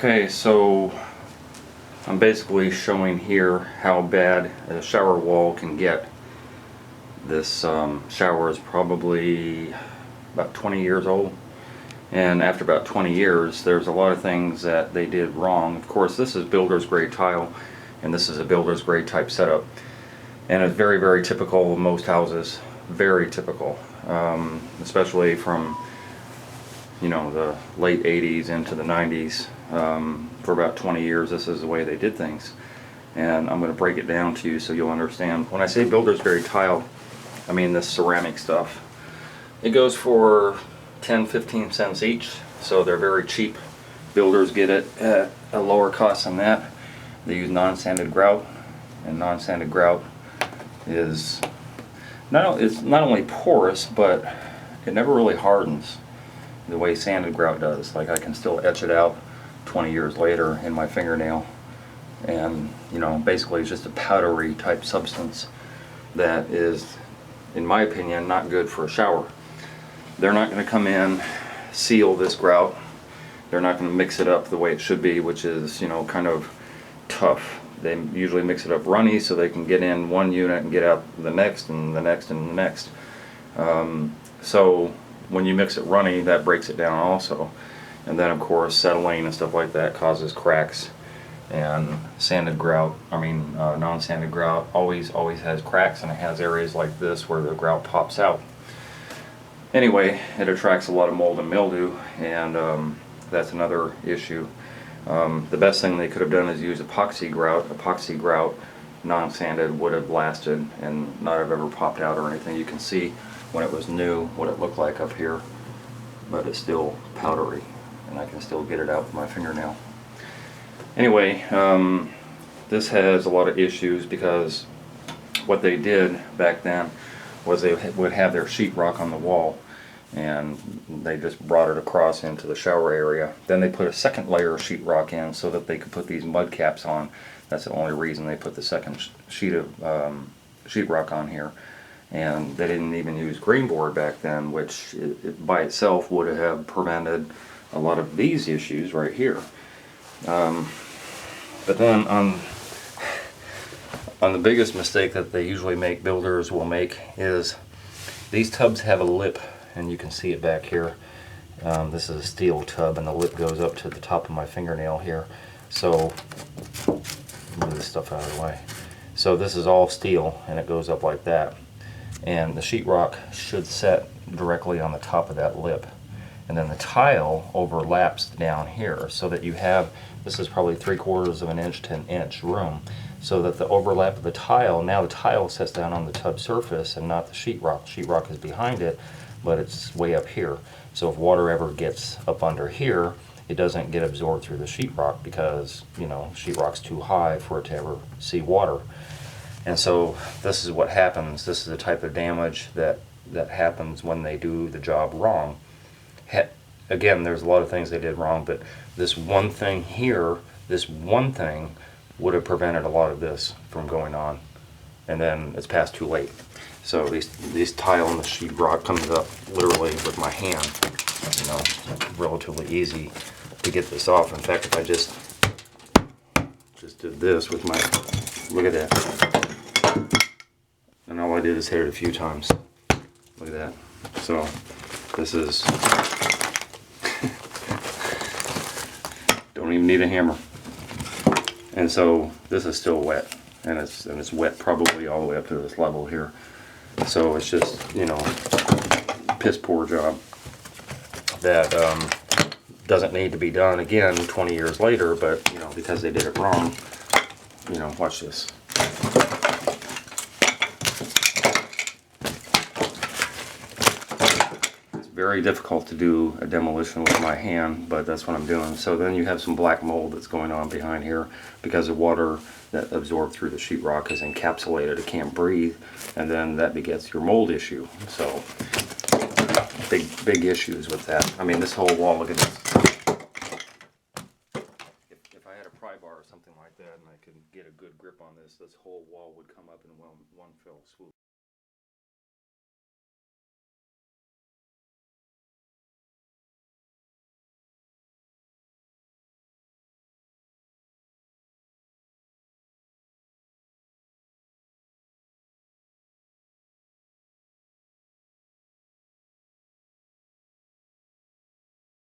Okay, so I'm basically showing here how bad a shower wall can get. This shower is probably about 20 years old, and after about 20 years there's a lot of things that they did wrong. Of course, this is builder's grade tile, and this is a builder's grade type setup, and it's very, very typical of most houses. Very typical, especially from the late 80s into the 90s. For about 20 years this is the way they did things, and I'm going to break it down to you so you'll understand. When I say builder's grade tile, I mean this ceramic stuff. It goes for 10-15 cents each, so they're very cheap. Builders get it at a lower cost than that. They use non-sanded grout, and non-sanded grout is it's not only porous, but it never really hardens the way sanded grout does. Like, I can still etch it out 20 years later in my fingernail, and basically it's just a powdery type substance that is, in my opinion, not good for a shower. They're not going to come in, seal this grout. They're not going to mix it up the way it should be, which is kind of tough. They usually mix it up runny so they can get in one unit and get out the next and the next and the next. So when you mix it runny, that breaks it down also. And then of course settling and stuff like that causes cracks. And sanded grout, non-sanded grout always has cracks, and it has areas like this where the grout pops out. Anyway, it attracts a lot of mold and mildew, and that's another issue. The best thing they could have done is use epoxy grout. Epoxy grout, non-sanded, would have lasted and not have ever popped out or anything. You can see when it was new what it looked like up here, but it's still powdery, and I can still get it out with my fingernail. Anyway, this has a lot of issues because what they did back then was they would have their sheetrock on the wall, and they just brought it across into the shower area. Then they put a second layer of sheetrock in so that they could put these mud caps on. That's the only reason they put the second sheet of sheetrock on here. And they didn't even use green board back then, which by itself would have prevented a lot of these issues right here. But then on the biggest mistake that they usually make, builders will make, is these tubs have a lip, and you can see it back here. This is a steel tub, and the lip goes up to the top of my fingernail here. So move this stuff out of the way. So this is all steel, and it goes up like that. And the sheetrock should set directly on the top of that lip. And then the tile overlaps down here, so that you have, this is probably 3/4 of an inch to an inch room, so that the overlap of the tile, now the tile sets down on the tub surface and not the sheetrock. Sheetrock is behind it, but it's way up here. So if water ever gets up under here, it doesn't get absorbed through the sheetrock because sheetrock's too high for it to ever see water. And so this is what happens. This is the type of damage that happens when they do the job wrong. Again, there's a lot of things they did wrong, but this one thing here, this one thing would have prevented a lot of this from going on, and then it's past too late. So these tile and the sheetrock comes up literally with my hand. Relatively easy to get this off. In fact, if I just did this with my, look at that, and all I did is hit it a few times. Look at that. So this is don't even need a hammer. And so this is still wet, and it's wet probably all the way up to this level here. So it's just piss poor job that doesn't need to be done again 20 years later, but because they did it wrong. Watch this. Very difficult to do a demolition with my hand, but that's what I'm doing. So then you have some black mold that's going on behind here because the water that absorbed through the sheetrock is encapsulated. It can't breathe, and then that begets your mold issue. So big issues with that. This whole wall, look at this.